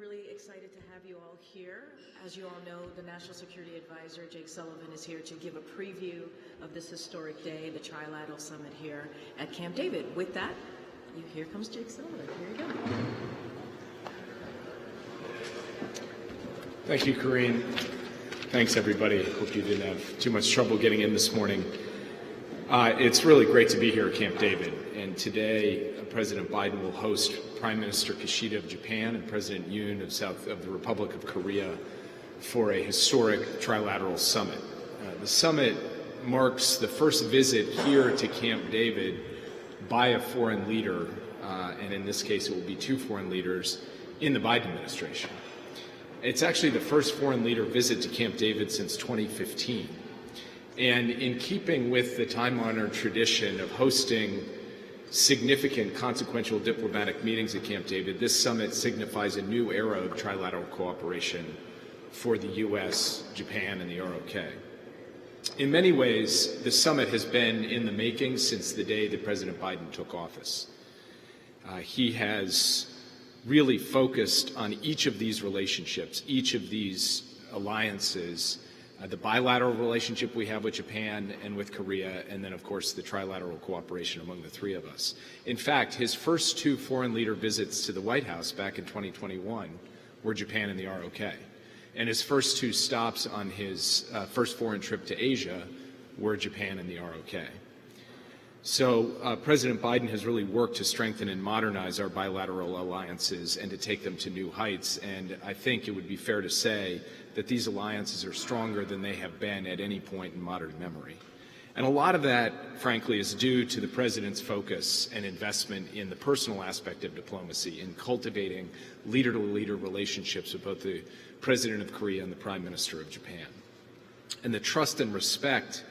really excited to have you all here. As you all know, the National Security Advisor, Jake Sullivan, is here to give a preview of this historic day, the Trilateral Summit here at Camp David. With that, here comes Jake Sullivan. Here you go. Thank you, Corrine. Thanks, everybody. Hope you didn't have too much trouble getting in this morning. It's really great to be here at Camp David. And today, President Biden will host Prime Minister Kishida of Japan and President Yoon of the Republic of Korea for a historic trilateral summit. The summit marks the first visit here to Camp David by a foreign leader, and in this case it will be two foreign leaders in the Biden administration. It's actually the first foreign leader visit to Camp David since 2015. And in keeping with the time-honored tradition of hosting significant consequential diplomatic meetings at Camp David, this summit signifies a new era of trilateral cooperation for the U.S., Japan, and the ROK. In many ways, the summit has been in the making since the day that President Biden took office. He has really focused on each of these relationships, each of these alliances, the bilateral relationship we have with Japan and with Korea, and then, of course, the trilateral cooperation among the three of us. In fact, his first two foreign leader visits to the White House back in 2021 were Japan and the ROK. And his first two stops on his first foreign trip to Asia were Japan and the ROK. So President Biden has really worked to strengthen and modernize our bilateral alliances and to take them to new heights. And I think it would be fair to say that these alliances are stronger than they have been at any point in modern memory. And a lot of that, frankly, is due to the President's focus and investment in the personal aspect of diplomacy, in cultivating leader-to-leader relationships with both the President of Korea and the Prime Minister of Japan. And the trust and respect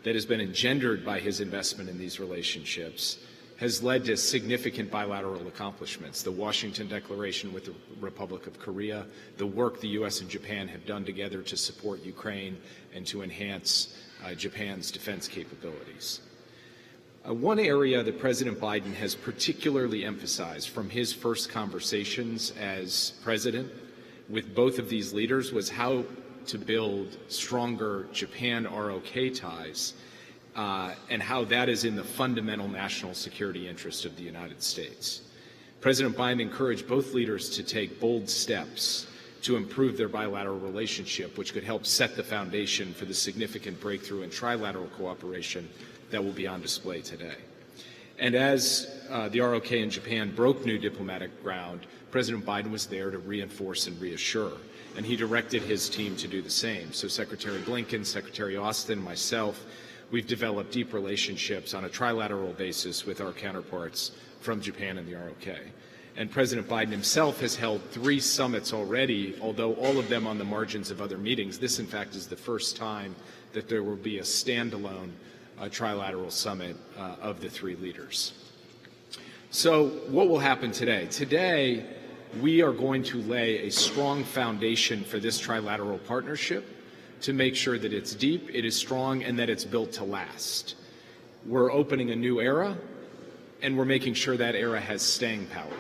that has been engendered by his investment in these relationships has led to significant bilateral accomplishments. The Washington Declaration with the Republic of Korea, the work the U.S. and Japan have done together to support Ukraine and to enhance Japan's defense capabilities. One area that President Biden has particularly emphasized from his first conversations as president with both of these leaders was how to build stronger Japan-ROK ties, and how that is in the fundamental national security interest of the United States. President Biden encouraged both leaders to take bold steps to improve their bilateral relationship, which could help set the foundation for the significant breakthrough in trilateral cooperation that will be on display today. And as the ROK and Japan broke new diplomatic ground, President Biden was there to reinforce and reassure, and he directed his team to do the same. So Secretary Blinken, Secretary Austin, myself, we've developed deep relationships on a trilateral basis with our counterparts from Japan and the ROK. And President Biden himself has held 3 summits already, although all of them on the margins of other meetings. This, in fact, is the first time that there will be a standalone trilateral summit of the 3 leaders. So what will happen today? Today, we are going to lay a strong foundation for this trilateral partnership to make sure that it's deep, it is strong, and that it's built to last. We're opening a new era, and we're making sure that era has staying power.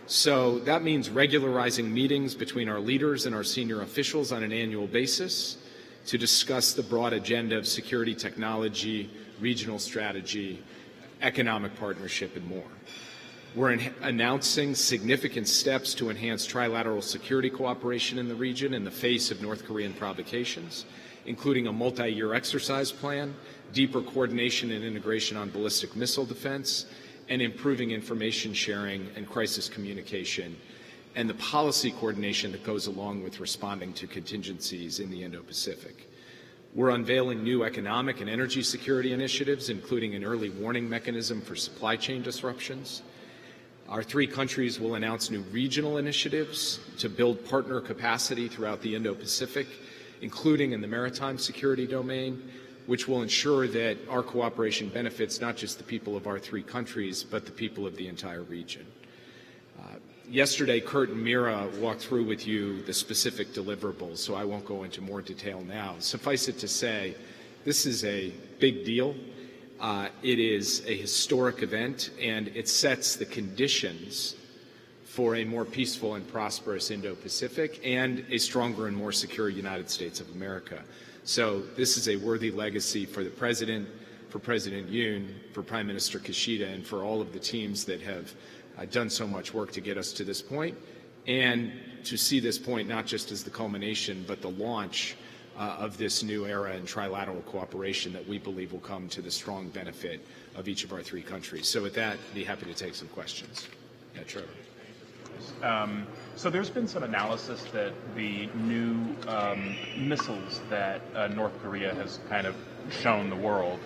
So that means regularizing meetings between our leaders and our senior officials on an annual basis to discuss the broad agenda of security, technology, regional strategy, economic partnership, and more. We're announcing significant steps to enhance trilateral security cooperation in the region in the face of North Korean provocations, including a multi-year exercise plan, deeper coordination and integration on ballistic missile defense, and improving information sharing and crisis communication, and the policy coordination that goes along with responding to contingencies in the Indo-Pacific. We're unveiling new economic and energy security initiatives, including an early warning mechanism for supply chain disruptions. Our 3 countries will announce new regional initiatives to build partner capacity throughout the Indo-Pacific, including in the maritime security domain, which will ensure that our cooperation benefits not just the people of our 3 countries, but the people of the entire region. Yesterday, Kurt and Mira walked through with you the specific deliverables, so I won't go into more detail now. Suffice it to say, this is a big deal. It is a historic event, and it sets the conditions for a more peaceful and prosperous Indo-Pacific and a stronger and more secure United States of America. So this is a worthy legacy for the President, for President Yoon, for Prime Minister Kishida, and for all of the teams that have done so much work to get us to this point, and to see this point not just as the culmination, but the launch of this new era in trilateral cooperation that we believe will come to the strong benefit of each of our three countries. So with that, I'd be happy to take some questions. Yeah, Trevor. So there's been some analysis that the new missiles that North Korea has kind of shown the world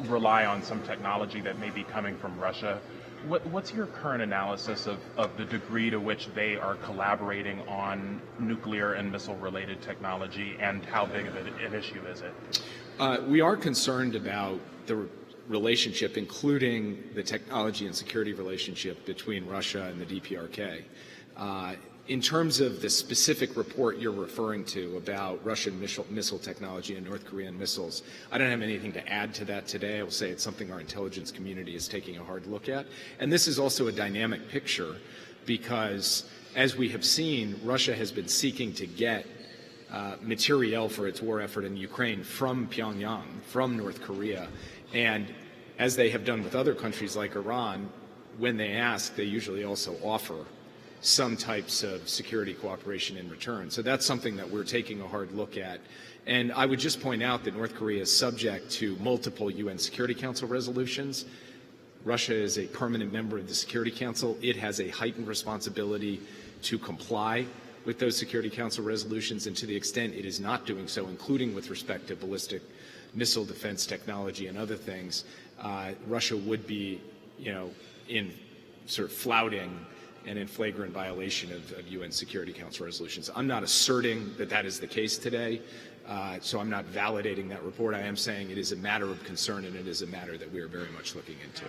rely on some technology that may be coming from Russia. What's your current analysis of the degree to which they are collaborating on nuclear and missile-related technology, and how big of an issue is it? We are concerned about the relationship, including the technology and security relationship between Russia and the DPRK. In terms of the specific report you're referring to about Russian missile technology and North Korean missiles, I don't have anything to add to that today. I will say it's something our intelligence community is taking a hard look at. And this is also a dynamic picture because, as we have seen, Russia has been seeking to get materiel for its war effort in Ukraine from Pyongyang, from North Korea. And as they have done with other countries like Iran, when they ask, they usually also offer some types of security cooperation in return. So that's something that we're taking a hard look at. And I would just point out that North Korea is subject to multiple UN Security Council resolutions. Russia is a permanent member of the Security Council. It has a heightened responsibility to comply with those Security Council resolutions, and to the extent it is not doing so, including with respect to ballistic missile defense technology and other things, Russia would be, in sort of flouting and in flagrant violation of UN Security Council resolutions. I'm not asserting that that is the case today, so I'm not validating that report. I am saying it is a matter of concern, and it is a matter that we are very much looking into.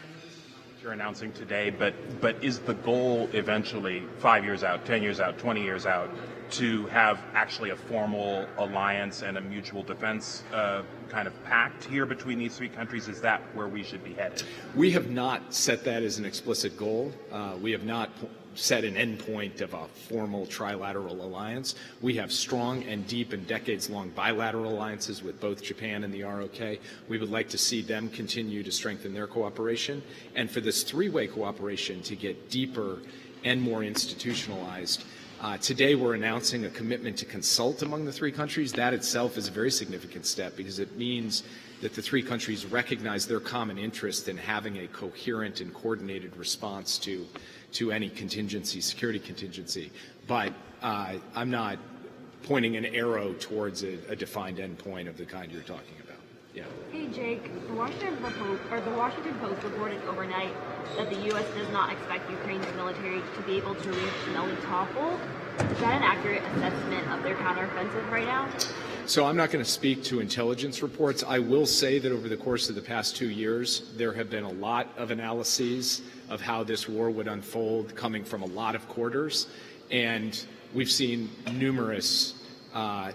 You're announcing today, but is the goal eventually, 5 years out, 10 years out, 20 years out, to have actually a formal alliance and a mutual defense kind of pact here between these three countries? Is that where we should be headed? We have not set that as an explicit goal. We have not set an endpoint of a formal trilateral alliance. We have strong and deep and decades-long bilateral alliances with both Japan and the ROK. We would like to see them continue to strengthen their cooperation, and for this three-way cooperation to get deeper and more institutionalized. Today we're announcing a commitment to consult among the three countries. That itself is a very significant step because it means that the three countries recognize their common interest in having a coherent and coordinated response to any contingency, security contingency. But I'm not pointing an arrow towards a defined endpoint of the kind you're talking about. Yeah. Hey Jake, the Washington Post reported overnight that the U.S. does not expect Ukraine's military to be able to reach Melitopol. Is that an accurate assessment of their counteroffensive right now? So I'm not going to speak to intelligence reports. I will say that over the course of the past 2 years, there have been a lot of analyses of how this war would unfold coming from a lot of quarters, and we've seen numerous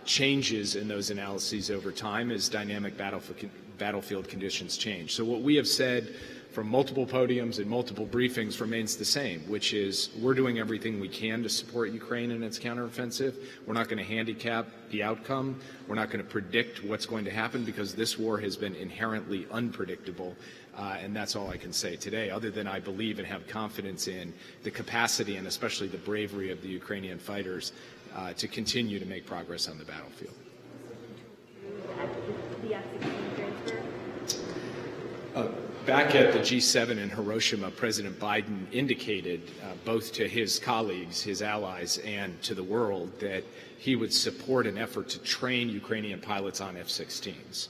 changes in those analyses over time as dynamic battlefield conditions change. So what we have said from multiple podiums and multiple briefings remains the same, which is we're doing everything we can to support Ukraine in its counteroffensive. We're not going to handicap the outcome. We're not going to predict what's going to happen because this war has been inherently unpredictable. And that's all I can say today, other than I believe and have confidence in the capacity and especially the bravery of the Ukrainian fighters to continue to make progress on the battlefield. The F-16 transfer? Back at the G7 in Hiroshima, President Biden indicated both to his colleagues, his allies, and to the world that he would support an effort to train Ukrainian pilots on F-16s.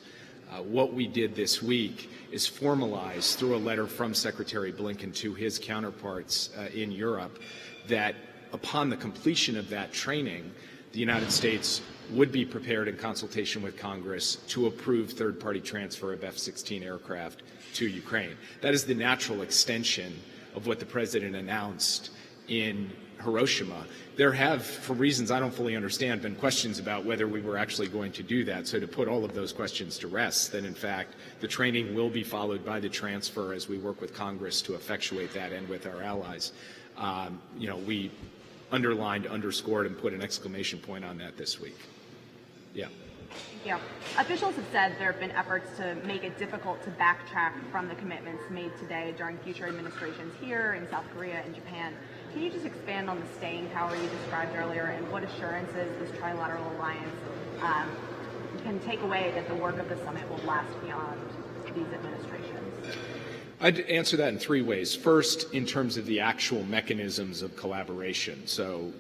What we did this week is formalize through a letter from Secretary Blinken to his counterparts in Europe that upon the completion of that training, the United States would be prepared in consultation with Congress to approve third-party transfer of F-16 aircraft to Ukraine. That is the natural extension of what the President announced in Hiroshima. There have, for reasons I don't fully understand, been questions about whether we were actually going to do that. So to put all of those questions to rest, that in fact the training will be followed by the transfer as we work with Congress to effectuate that and with our allies. We underlined, underscored, and put an exclamation point on that this week. Yeah. Yeah. Officials have said there have been efforts to make it difficult to backtrack from the commitments made today during future administrations here in South Korea and Japan. Can you just expand on the staying power you described earlier and what assurances this trilateral alliance can take away that the work of the summit will last beyond these administrations? I'd answer that in three ways. First, in terms of the actual mechanisms of collaboration. So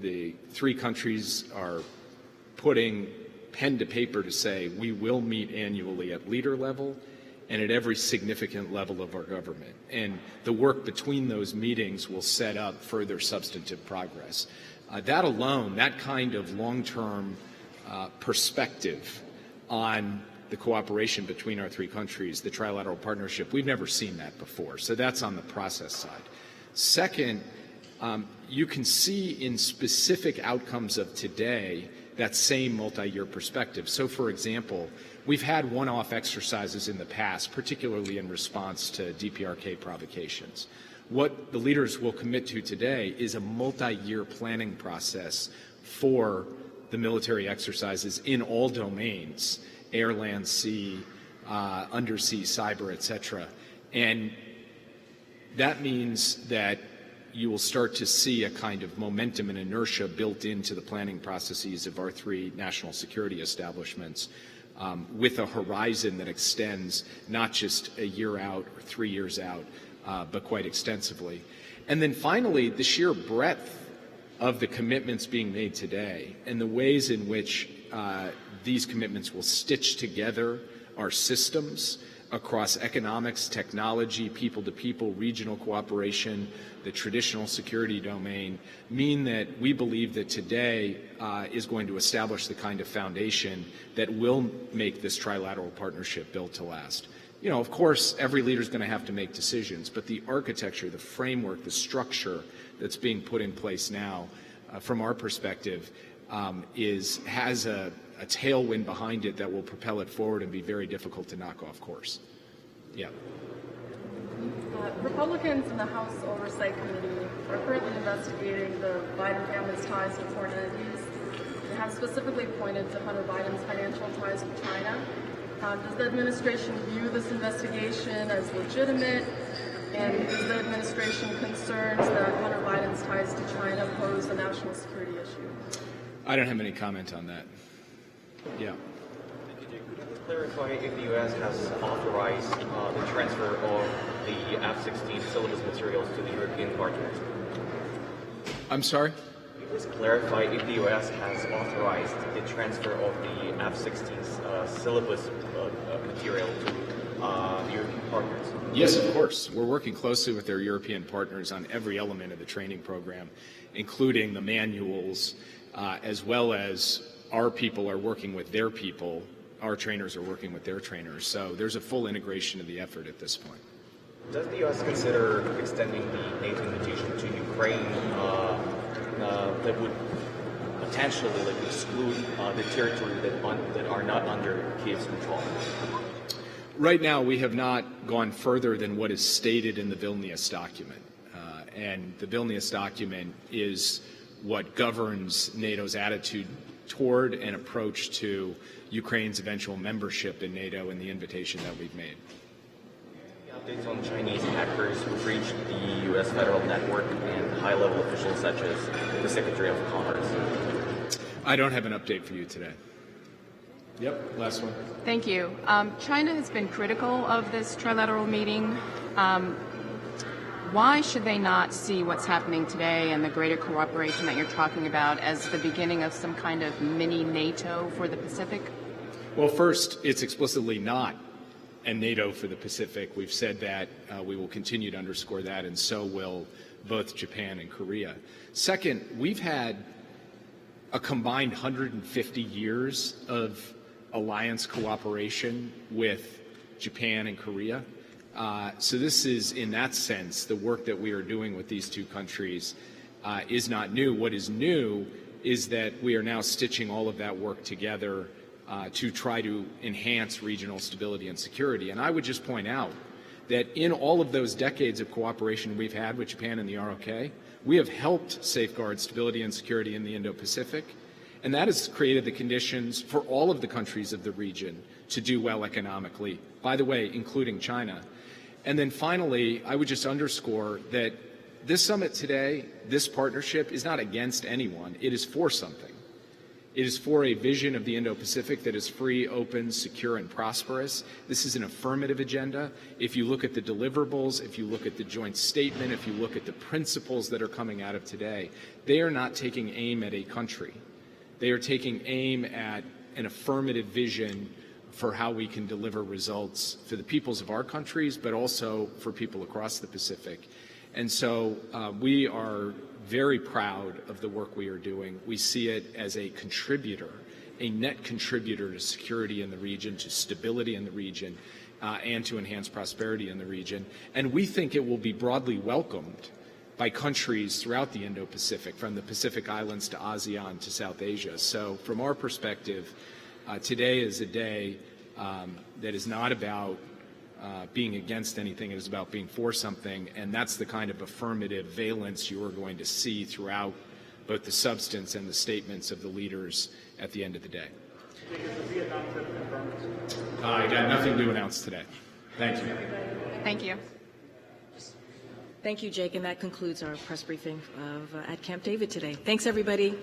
the three countries are putting pen to paper to say we will meet annually at leader level and at every significant level of our government. And the work between those meetings will set up further substantive progress. That alone, that kind of long-term perspective on the cooperation between our three countries, the trilateral partnership, we've never seen that before. So that's on the process side. Second, you can see in specific outcomes of today that same multi-year perspective. So, for example, we've had one-off exercises in the past, particularly in response to DPRK provocations. What the leaders will commit to today is a multi-year planning process for the military exercises in all domains, air, land, sea, undersea, cyber, etc. And that means that you will start to see a kind of momentum and inertia built into the planning processes of our three national security establishments, with a horizon that extends not just a year out or 3 years out, but quite extensively. And then finally, the sheer breadth of the commitments being made today and the ways in which these commitments will stitch together our systems across economics, technology, people-to-people, regional cooperation, the traditional security domain, mean that we believe that today is going to establish the kind of foundation that will make this trilateral partnership built to last. Of course, every leader is going to have to make decisions, but the architecture, the framework, the structure that's being put in place now, from our perspective, has a tailwind behind it that will propel it forward and be very difficult to knock off course. Yeah. Republicans in the House Oversight Committee are currently investigating the Biden family's ties to foreign entities. They have specifically pointed to Hunter Biden's financial ties with China. Does the administration view this investigation as legitimate? And is the administration concerned that Hunter Biden's ties to China pose a national security issue? I don't have any comment on that. Yeah. Could you clarify if the U.S. has authorized the transfer of the F-16 syllabus materials to the European partners? I'm sorry? Please clarify if the U.S. has authorized the transfer of the F-16 syllabus material to the European partners. Yes, of course. We're working closely with their European partners on every element of the training program, including the manuals, as well as our people are working with their people. Our trainers are working with their trainers. So there's a full integration of the effort at this point. Does the U.S. consider extending the NATO invitation to Ukraine that would potentially exclude the territory that are not under Kiev's control? Right now, we have not gone further than what is stated in the Vilnius document. And the Vilnius document is what governs NATO's attitude toward and approach to Ukraine's eventual membership in NATO and the invitation that we've made. Updates on Chinese hackers who breached the U.S. federal network and high-level officials such as the Secretary of Commerce. I don't have an update for you today. Yep, last one. Thank you. China has been critical of this trilateral meeting. Why should they not see what's happening today and the greater cooperation that you're talking about as the beginning of some kind of mini NATO for the Pacific? Well, first, it's explicitly not a NATO for the Pacific. We've said that. We will continue to underscore that, and so will both Japan and Korea. Second, we've had a combined 150 years of alliance cooperation with Japan and Korea. So this is, in that sense, the work that we are doing with these two countries is not new. What is new is that we are now stitching all of that work together to try to enhance regional stability and security. And I would just point out that in all of those decades of cooperation we've had with Japan and the ROK, we have helped safeguard stability and security in the Indo-Pacific, and that has created the conditions for all of the countries of the region to do well economically, by the way, including China. And then finally, I would just underscore that this summit today, this partnership, is not against anyone. It is for something. It is for a vision of the Indo-Pacific that is free, open, secure, and prosperous. This is an affirmative agenda. If you look at the deliverables, if you look at the joint statement, if you look at the principles that are coming out of today, they are not taking aim at a country. They are taking aim at an affirmative vision for how we can deliver results for the peoples of our countries, but also for people across the Pacific. And so we are very proud of the work we are doing. We see it as a contributor, a net contributor to security in the region, to stability in the region, and to enhance prosperity in the region. And we think it will be broadly welcomed by countries throughout the Indo-Pacific, from the Pacific Islands to ASEAN to South Asia. So from our perspective, today is a day that is not about being against anything. It is about being for something, and that's the kind of affirmative valence you are going to see throughout both the substance and the statements of the leaders at the end of the day. I got nothing to announce today. Thank you. Thank you. Thank you, Jake, and that concludes our press briefing at Camp David today. Thanks, everybody.